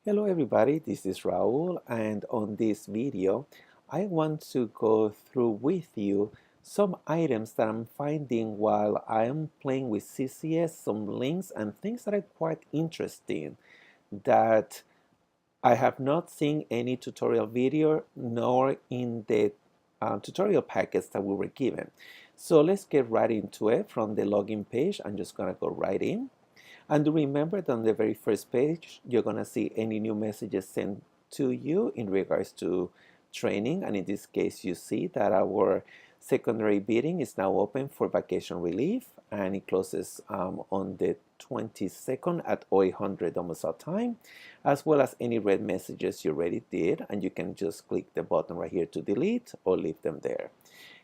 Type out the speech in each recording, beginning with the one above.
Hello everybody, this is Raul, and on this video I want to go through with you some items that I'm finding while I'm playing with CCS, some links and things that are quite interesting that I have not seen any tutorial video nor in the tutorial packets that we were given. So let's get right into it. From the login page, I'm just gonna go right in. And remember that on the very first page, you're going to see any new messages sent to you in regards to training. And in this case, you see that our secondary bidding is now open for vacation relief, and it closes on the 22nd at 0800 domicile time, as well as any red messages you already did. And you can just click the button right here to delete or leave them there.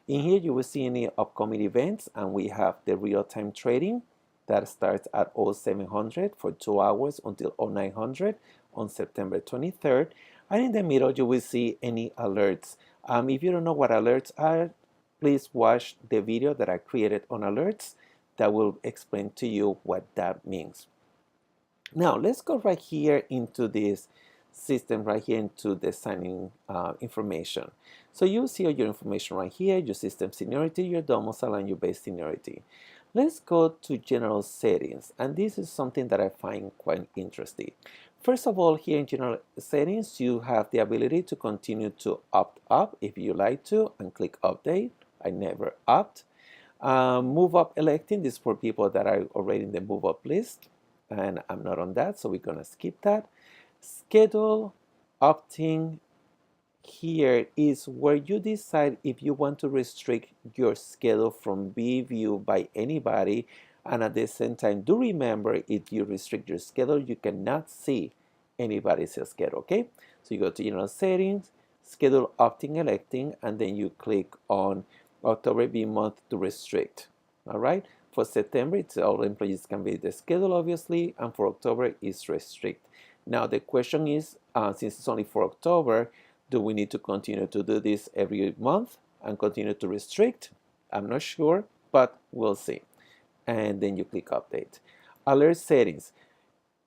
In here, you will see any upcoming events, and we have the real-time trading that starts at 0700 for 2 hours until 0900 on September 23rd. And in the middle, you will see any alerts. If you don't know what alerts are, please watch the video that I created on alerts that will explain to you what that means. Now, let's go right here into this system right here into the signing information. So you see all your information right here, your system seniority, your domicile, and your base seniority. Let's go to general settings, and this is something that I find quite interesting. First of all, here in general settings, you have the ability to continue to opt up if you like to and click update. I never opt. Move up electing, this is for people that are already in the move up list, and I'm not on that, so we're gonna skip that. Schedule opting here is where you decide if you want to restrict your schedule from being viewed by anybody, and at the same time, do remember, if you restrict your schedule, you cannot see anybody's schedule. Okay, so you go to general settings, schedule opting electing, and then you click on October B month to restrict. All right, for September, it's all employees can be the schedule, obviously, and for October is restrict. Now the question is, since it's only for October, do we need to continue to do this every month and continue to restrict? I'm not sure, but we'll see. And then you click update. Alert settings.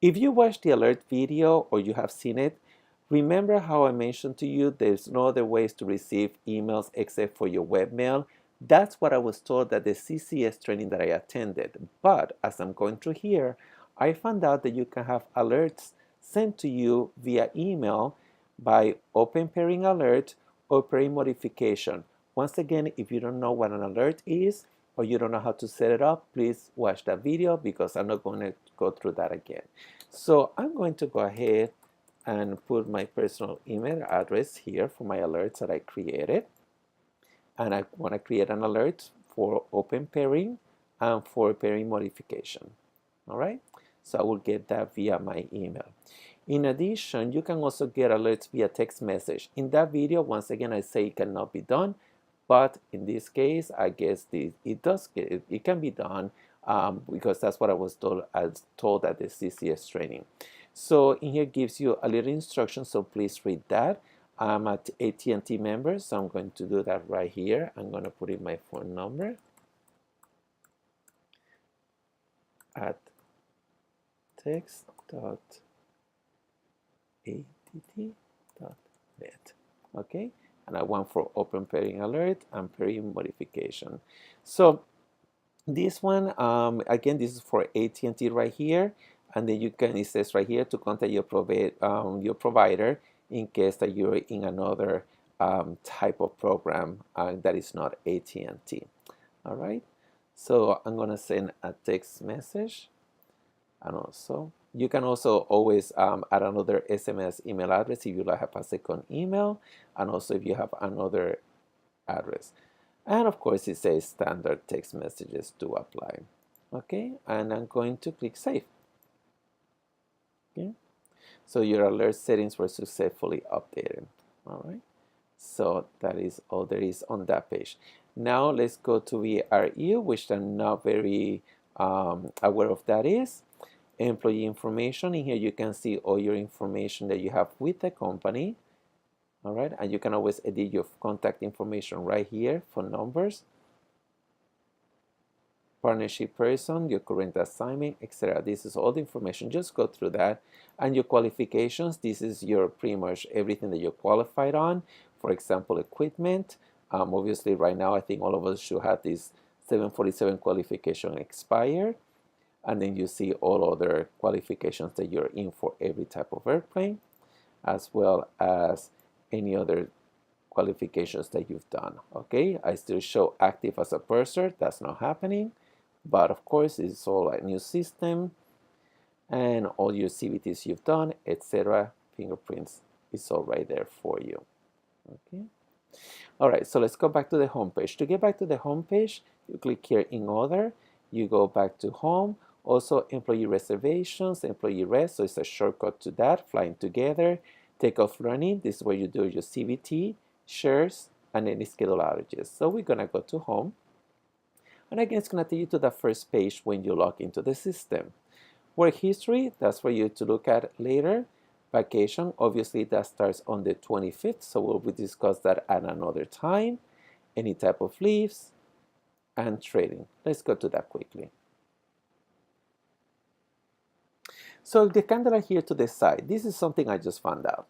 If you watch the alert video or you have seen it, remember how I mentioned to you there's no other ways to receive emails except for your webmail. That's what I was told at the CCS training that I attended. But as I'm going through here, I found out that you can have alerts sent to you via email by open pairing alert or pairing modification. Once again, if you don't know what an alert is or you don't know how to set it up, please watch that video because I'm not going to go through that again. So I'm going to go ahead and put my personal email address here for my alerts that I created. And I want to create an alert for open pairing and for pairing modification. All right, so I will get that via my email. In addition, you can also get alerts via text message. In that video, once again, I say it cannot be done, but in this case, I guess it can be done because that's what I was told at the CCS training. So in here gives you a little instruction, so please read that. I'm at AT&T member, so I'm going to do that right here. I'm going to put in my phone number at text.att.net. Okay, and I want for open pairing alert and pairing modification. So this one, again, this is for AT&T right here, and then you can, it says right here to contact your provider in case that you're in another type of program that is not AT&T. All right, so I'm gonna send a text message, and also you can also always add another SMS email address if you have a second email, and also if you have another address. And of course, it says standard text messages to apply. Okay, and I'm going to click save. Okay, so your alert settings were successfully updated. All right, so that is all there is on that page. Now let's go to VRU, which I'm not very aware of that is. Employee information. In here you can see all your information that you have with the company. All right, and you can always edit your contact information right here, phone numbers. partnership person, your current assignment, etc. This is all the information. Just go through that. And your qualifications, this is your pretty much everything that you're qualified on. For example, equipment. Obviously, right now, I think all of us should have this 747 qualification expired. And then you see all other qualifications that you're in for every type of airplane, as well as any other qualifications that you've done. Okay, I still show active as a purser. That's not happening, but of course it's all a new system, and all your CVTs you've done, etc. Fingerprints is all right there for you. Okay. All right, so let's go back to the home page. To get back to the home page, you click here in Other, you go back to Home, also Employee Reservations, Employee Rest, so it's a shortcut to that, Flying Together, Takeoff Learning, this is where you do your CVT, shares, and any schedule outages. So we're gonna go to Home, and again, it's gonna take you to the first page when you log into the system. Work history, that's for you to look at later. Vacation, obviously that starts on the 25th, so we'll discuss that at another time. Any type of leaves, and trading. Let's go to that quickly. So the candle here to the side, this is something I just found out.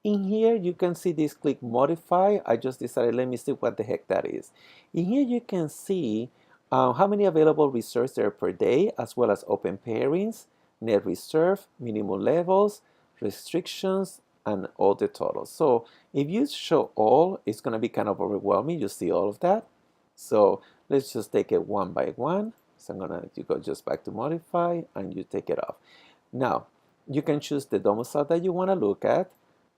In here, you can see this click modify. I just decided, let me see what the heck that is. In here, you can see how many available reserves there are per day, as well as open pairings, net reserve, minimum levels, restrictions, and all the totals. So if you show all, it's going to be kind of overwhelming. You see all of that. So let's just take it one by one. So I'm going to go just back to modify, and you take it off. Now, you can choose the domicile that you want to look at,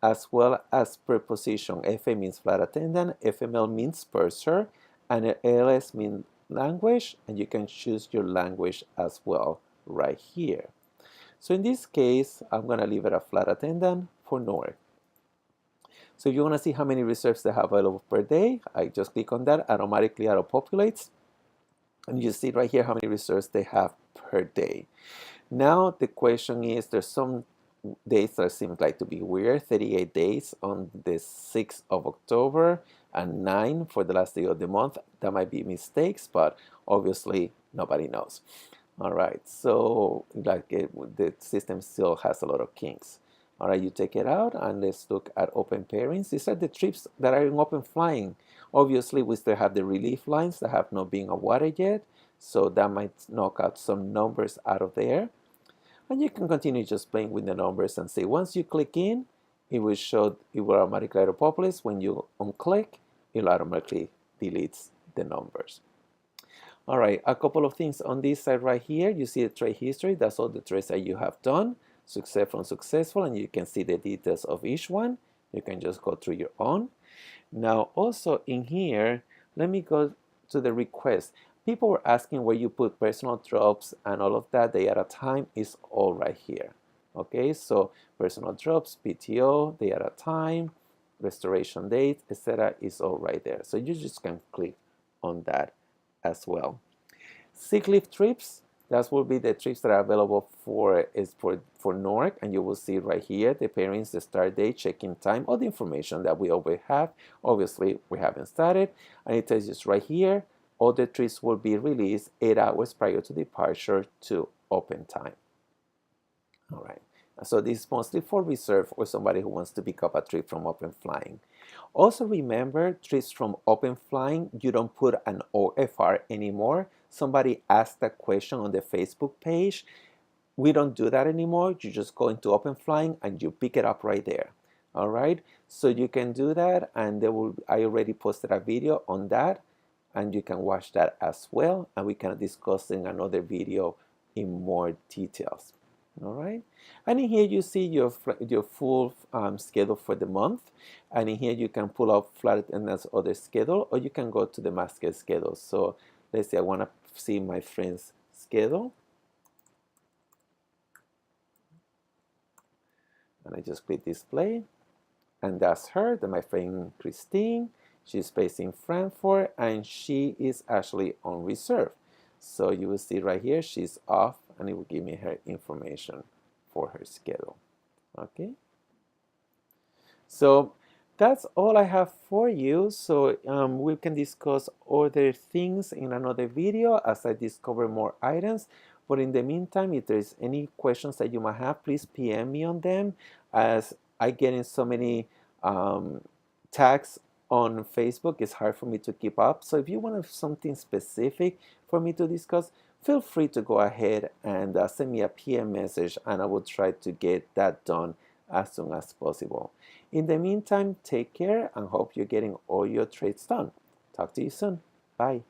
as well as preposition. FA means flight attendant, FML means purser, and ALS means language, and you can choose your language as well right here. So in this case, I'm going to leave it a flight attendant for North. So if you want to see how many reserves they have available per day, I just click on that, automatically auto-populates, and you see right here how many reserves they have per day. Now the question is, there's some days that seem like to be weird. 38 days on the 6th of October and 9 for the last day of the month. That might be mistakes, but obviously nobody knows. All right, so the system still has a lot of kinks. All right, you take it out, and let's look at open pairings. These are the trips that are in open flying. Obviously, we still have the relief lines that have not been awarded yet, so that might knock out some numbers out of there. And you can continue just playing with the numbers and see. Once you click in, it will automatically auto-populate. When you unclick, it automatically deletes the numbers. All right, a couple of things on this side right here. You see the trade history. That's all the trades that you have done, successful and successful, and you can see the details of each one. You can just go through your own. Now, also in here, let me go to the request. People were asking where you put personal drops and all of that. Day at a time is all right here. Okay, so personal drops, PTO, day at a time, restoration date, etc. is all right there. So you just can click on that as well. Sick leave trips, that will be the trips that are available for NORC, and you will see right here the pairings, the start date, check-in time, all the information that we always have. Obviously, we haven't started, and it tells you right here, all the trips will be released 8 hours prior to departure to open time. All right, so this is mostly for reserve or somebody who wants to pick up a trip from open flying. Also remember, trips from open flying, you don't put an OFR anymore. Somebody asked that question on the Facebook page. We don't do that anymore. You just go into open flying and you pick it up right there. All right, so you can do that, and I already posted a video on that, and you can watch that as well, and we can discuss in another video in more details. All right, and in here you see your full schedule for the month, and in here you can pull up flight attendant's other schedule, or you can go to the master schedule. So let's say I want to see my friend's schedule, and I just click display, and that's her. Then my friend Christine, she's based in Frankfurt, and she is actually on reserve. So you will see right here, she's off, and it will give me her information for her schedule. Okay. So That's all I have for you. So we can discuss other things in another video as I discover more items. But in the meantime, if there's any questions that you might have, please PM me on them, as I get in so many um, tags on Facebook. It's hard for me to keep up. So if you want something specific for me to discuss, feel free to go ahead and send me a PM message, and I will try to get that done as soon as possible. In the meantime, take care and hope you're getting all your trades done. Talk to you soon. Bye.